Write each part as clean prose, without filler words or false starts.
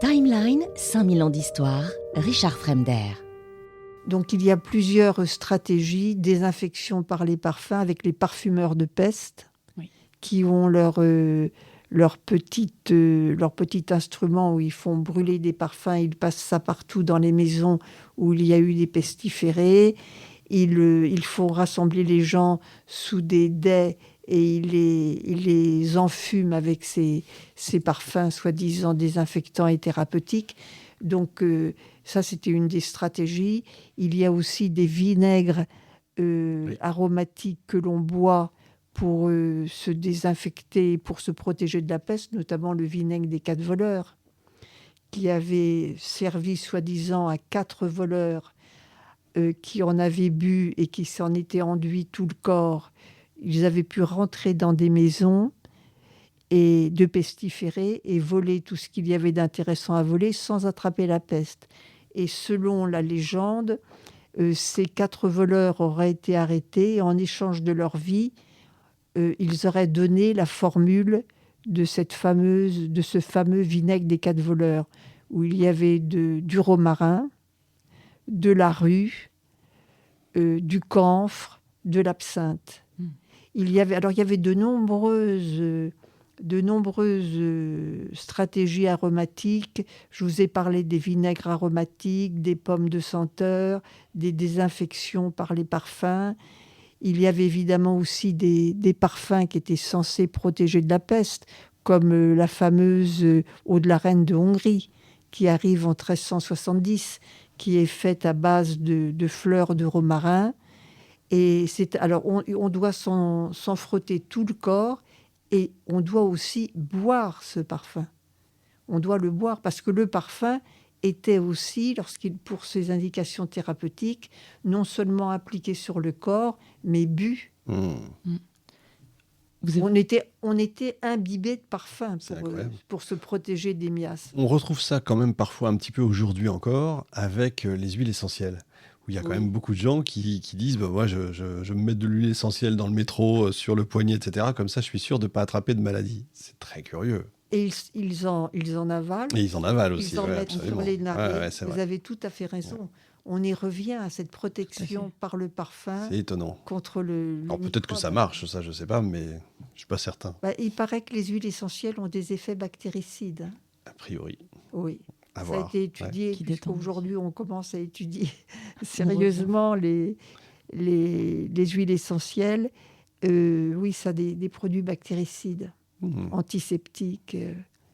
Timeline, 5000 ans d'histoire, Richard Fremder. Donc il y a plusieurs stratégies, désinfection par les parfums avec les parfumeurs de peste, qui ont leur petit instrument où ils font brûler des parfums. Ils passent ça partout dans les maisons où il y a eu des pestiférés. Ils font rassembler les gens sous des dais et ils les enfument avec ces parfums soi-disant désinfectants et thérapeutiques. Donc ça, c'était une des stratégies. Il y a aussi des vinaigres aromatiques que l'on boit pour se désinfecter, pour se protéger de la peste, notamment le vinaigre des 4 voleurs, qui avait servi soi-disant à 4 voleurs qui en avaient bu et qui s'en étaient enduits tout le corps. Ils avaient pu rentrer dans des maisons et de pestiférés et voler tout ce qu'il y avait d'intéressant à voler sans attraper la peste. Et selon la légende, ces 4 voleurs auraient été arrêtés et en échange de leur vie, ils auraient donné la formule de ce fameux vinaigre des 4 voleurs, où il y avait du romarin, de la rue, du camphre, de l'absinthe. Il y avait de nombreuses stratégies aromatiques. Je vous ai parlé des vinaigres aromatiques, des pommes de senteur, des désinfections par les parfums. Il y avait évidemment aussi des parfums qui étaient censés protéger de la peste, comme la fameuse eau de la reine de Hongrie, qui arrive en 1370, qui est faite à base de fleurs de romarin. Et on doit s'en frotter tout le corps et on doit aussi boire ce parfum. On doit le boire parce que le parfum était aussi, pour ses indications thérapeutiques, non seulement appliqué sur le corps, mais bu. On était imbibé de parfum pour se protéger des miasmes. On retrouve ça quand même parfois un petit peu aujourd'hui encore avec les huiles essentielles, où il y a quand même beaucoup de gens qui disent moi je me mets de l'huile essentielle dans le métro, sur le poignet, etc. Comme ça, je suis sûr de ne pas attraper de maladie. C'est très curieux. Et ils en avalent. Et ils en avalent aussi. Ils en mettent sur les narines. Vous avez tout à fait raison. Ouais. On y revient à cette protection par le parfum. C'est étonnant. Contre le Alors peut-être que ça marche, ça je ne sais pas, mais je ne suis pas certain. Il paraît que les huiles essentielles ont des effets bactéricides. A priori. Oui. Ça a été étudié, puisqu'aujourd'hui on commence à étudier sérieusement les huiles essentielles. Oui, ça a des produits bactéricides, antiseptiques.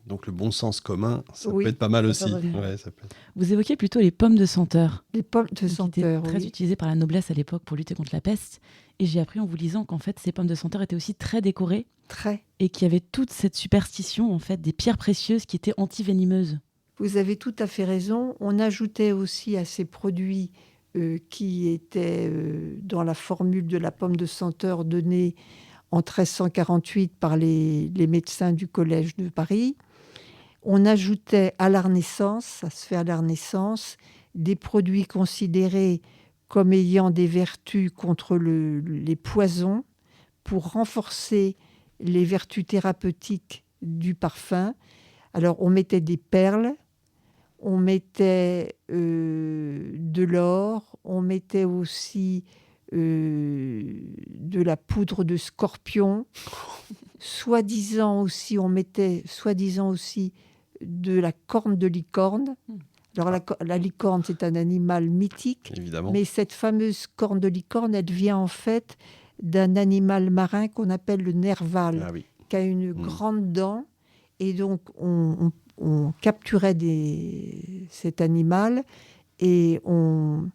Donc le bon sens commun, ça peut être pas mal aussi. Ça peut être... Vous évoquez plutôt les pommes de senteur. Les pommes de senteur, très utilisées par la noblesse à l'époque pour lutter contre la peste. Et j'ai appris en vous lisant qu'en fait, ces pommes de senteur étaient aussi très décorées. Et qu'il y avait toute cette superstition, en fait, des pierres précieuses qui étaient anti-venimeuses. Vous avez tout à fait raison. On ajoutait aussi à ces produits qui étaient dans la formule de la pomme de senteur donnée en 1348 par les médecins du Collège de Paris. On ajoutait à la Renaissance, ça se fait à la Renaissance, des produits considérés comme ayant des vertus contre les poisons pour renforcer les vertus thérapeutiques du parfum. Alors, on mettait des perles, on mettait de l'or, on mettait aussi de la poudre de scorpion. On mettait soi-disant aussi de la corne de licorne. Alors la licorne, c'est un animal mythique, évidemment. Mais cette fameuse corne de licorne, elle vient en fait d'un animal marin qu'on appelle le nerval, qui a une grande dent. Et donc, on capturait cet animal et on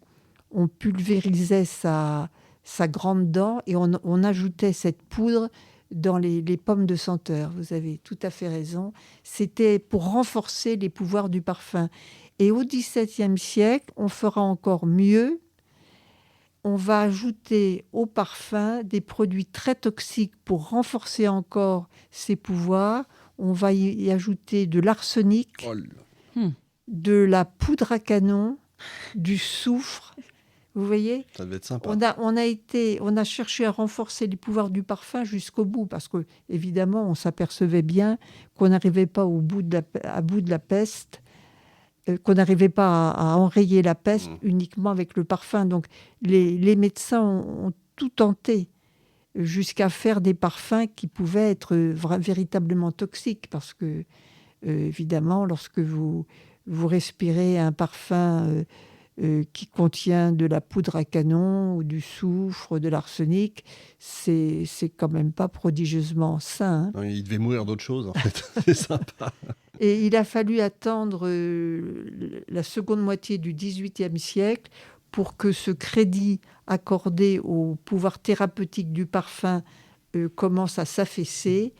pulvérisait sa grande dent et on ajoutait cette poudre dans les pommes de senteur. Vous avez tout à fait raison. C'était pour renforcer les pouvoirs du parfum. Et au XVIIe siècle, on fera encore mieux. On va ajouter au parfum des produits très toxiques pour renforcer encore ses pouvoirs. On va y ajouter de l'arsenic, de la poudre à canon, du soufre. Vous voyez ? Ça devait être sympa. On a cherché à renforcer les pouvoirs du parfum jusqu'au bout, parce que évidemment, on s'apercevait bien qu'on n'arrivait pas à bout de la peste qu'on n'arrivait pas à enrayer la peste uniquement avec le parfum. Donc les médecins ont tout tenté jusqu'à faire des parfums qui pouvaient être véritablement toxiques, parce que évidemment, lorsque vous respirez un parfum qui contient de la poudre à canon ou du soufre, de l'arsenic, c'est quand même pas prodigieusement sain. Non, il devait mourir d'autre chose, en fait. C'est sympa. Et il a fallu attendre la seconde moitié du XVIIIe siècle pour que ce crédit accordé au pouvoir thérapeutique du parfum commence à s'affaisser.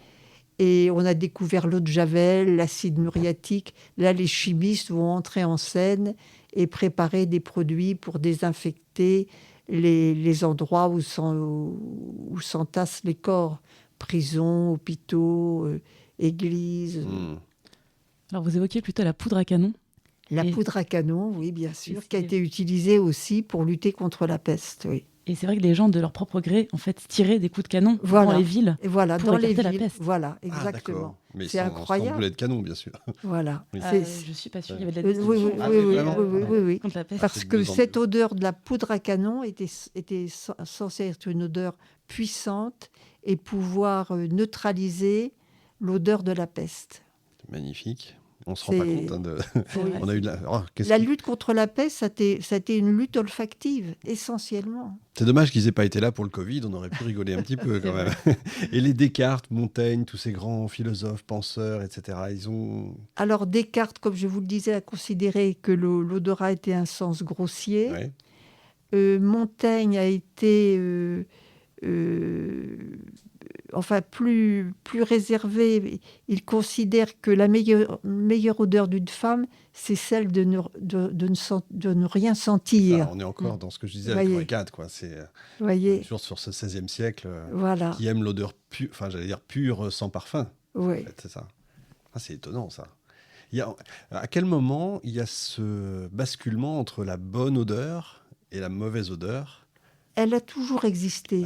Et on a découvert l'eau de Javel, l'acide muriatique. Là, les chimistes vont entrer en scène et préparer des produits pour désinfecter les endroits où s'entassent les corps. Prisons, hôpitaux, églises. Alors, vous évoquiez plutôt la poudre à canon. La poudre à canon, oui, bien sûr, qui a été utilisée aussi pour lutter contre la peste, oui. Et c'est vrai que les gens, de leur propre gré, en fait, tiraient des coups de canon dans les villes. Et voilà, pour dans les écarter villes. la peste. Voilà, exactement. Mais c'est sans incroyable. boulet de canon, bien sûr. Voilà. Oui. Je suis pas sûre qu'il y avait de la Oui. contre la peste. Parce que cette odeur de la poudre à canon était censée être une odeur puissante et pouvoir neutraliser l'odeur de la peste. Magnifique. On ne se rend pas compte. On a eu la lutte contre la peste, ça a été une lutte olfactive, essentiellement. C'est dommage qu'ils n'aient pas été là pour le Covid, on aurait pu rigoler un petit peu quand même. Et les Descartes, Montaigne, tous ces grands philosophes, penseurs, etc., ils ont... Alors Descartes, comme je vous le disais, a considéré que l'odorat était un sens grossier. Ouais. Montaigne a été... plus réservé. Il considère que la meilleure odeur d'une femme, c'est celle de ne rien sentir. Ça, on est encore dans ce que je disais avec Henri IV, quoi. C'est toujours sur ce XVIe siècle qui aime l'odeur pure, enfin j'allais dire pure sans parfum. Oui. En fait, c'est ça. Ah, c'est étonnant ça. À quel moment il y a ce basculement entre la bonne odeur et la mauvaise odeur? Elle a toujours existé.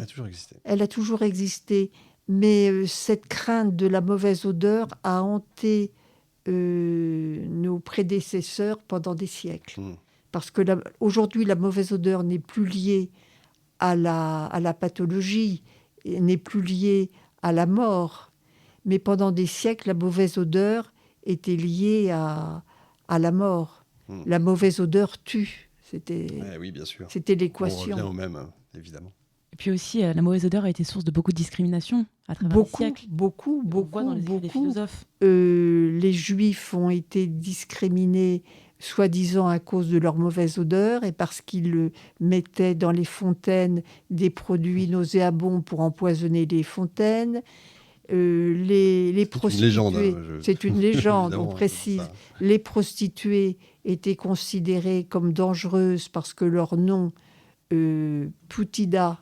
Elle a toujours existé. Mais cette crainte de la mauvaise odeur a hanté nos prédécesseurs pendant des siècles. Parce que aujourd'hui, la mauvaise odeur n'est plus liée à la pathologie, n'est plus liée à la mort. Mais pendant des siècles, la mauvaise odeur était liée à la mort. La mauvaise odeur tue. Oui, bien sûr. C'était l'équation. On revient au même, évidemment. Et puis aussi, la mauvaise odeur a été source de beaucoup de discrimination à travers les siècles. Beaucoup. On voit dans les écrits des philosophes. Les Juifs ont été discriminés, soi-disant à cause de leur mauvaise odeur et parce qu'ils mettaient dans les fontaines des produits nauséabonds pour empoisonner les fontaines. Les prostituées, c'est une légende, on précise. Les prostituées étaient considérées comme dangereuses parce que leur nom, putida,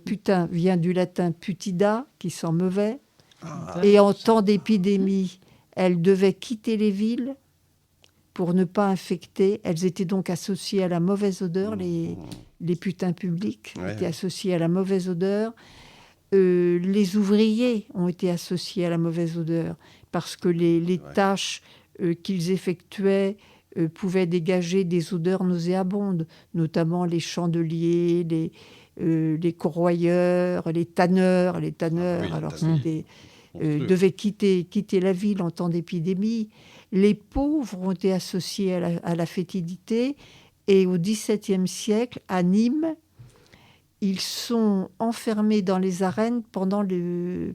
putain, vient du latin putida, qui sent mauvais. Et en temps d'épidémie, elles devaient quitter les villes pour ne pas infecter. Elles étaient donc associées à la mauvaise odeur. Les putains publics étaient associés à la mauvaise odeur. Les ouvriers ont été associés à la mauvaise odeur parce que les tâches qu'ils effectuaient pouvaient dégager des odeurs nauséabondes, notamment les chandeliers, les corroyeurs, les tanneurs. Devaient quitter la ville en temps d'épidémie. Les pauvres ont été associés à la fétidité. Et au XVIIe siècle, à Nîmes, ils sont enfermés dans les arènes pendant le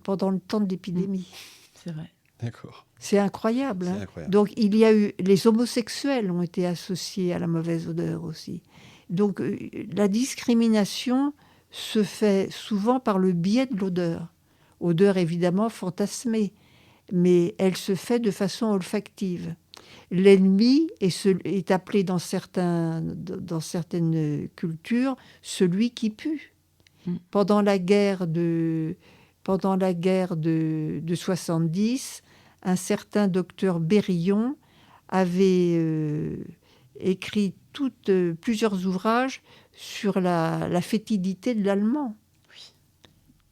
temps de l'épidémie. C'est vrai. D'accord. C'est incroyable. Donc, il y a eu... Les homosexuels ont été associés à la mauvaise odeur aussi. Donc, la discrimination se fait souvent par le biais de l'odeur. Odeur, évidemment, fantasmée, mais elle se fait de façon olfactive. L'ennemi est appelé dans certaines cultures celui qui pue. Pendant la guerre de 70, un certain docteur Bérillon avait écrit plusieurs ouvrages sur la fétidité de l'allemand. Oui,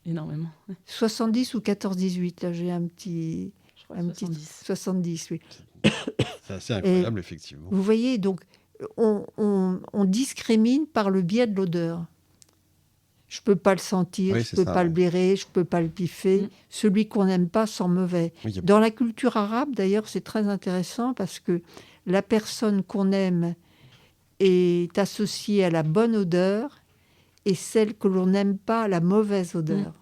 énormément. 70 ou 14-18, là j'ai un petit... Je crois 70. 70, oui. C'est assez incroyable, effectivement. Vous voyez, donc on discrimine par le biais de l'odeur. Je ne peux pas le sentir, je ne peux pas le blairer, je ne peux pas le piffer. Celui qu'on n'aime pas sent mauvais. Oui, Dans la culture arabe, d'ailleurs, c'est très intéressant parce que la personne qu'on aime est associée à la bonne odeur et celle que l'on n'aime pas à la mauvaise odeur.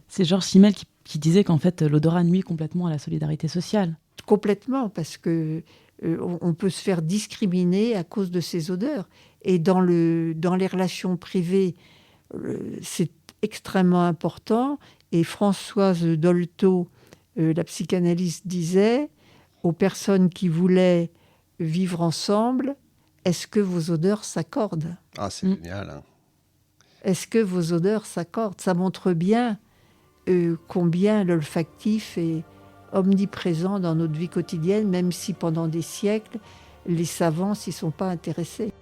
C'est Georges Simmel qui disait qu'en fait, l'odorat nuit complètement à la solidarité sociale. Complètement, parce que on peut se faire discriminer à cause de ces odeurs. Et dans les relations privées, c'est extrêmement important. Et Françoise Dolto, la psychanalyste, disait aux personnes qui voulaient vivre ensemble, est-ce que vos odeurs s'accordent ? Ah, c'est génial. Hein. Est-ce que vos odeurs s'accordent ? Ça montre bien combien l'olfactif est omniprésent dans notre vie quotidienne, même si pendant des siècles, les savants s'y sont pas intéressés.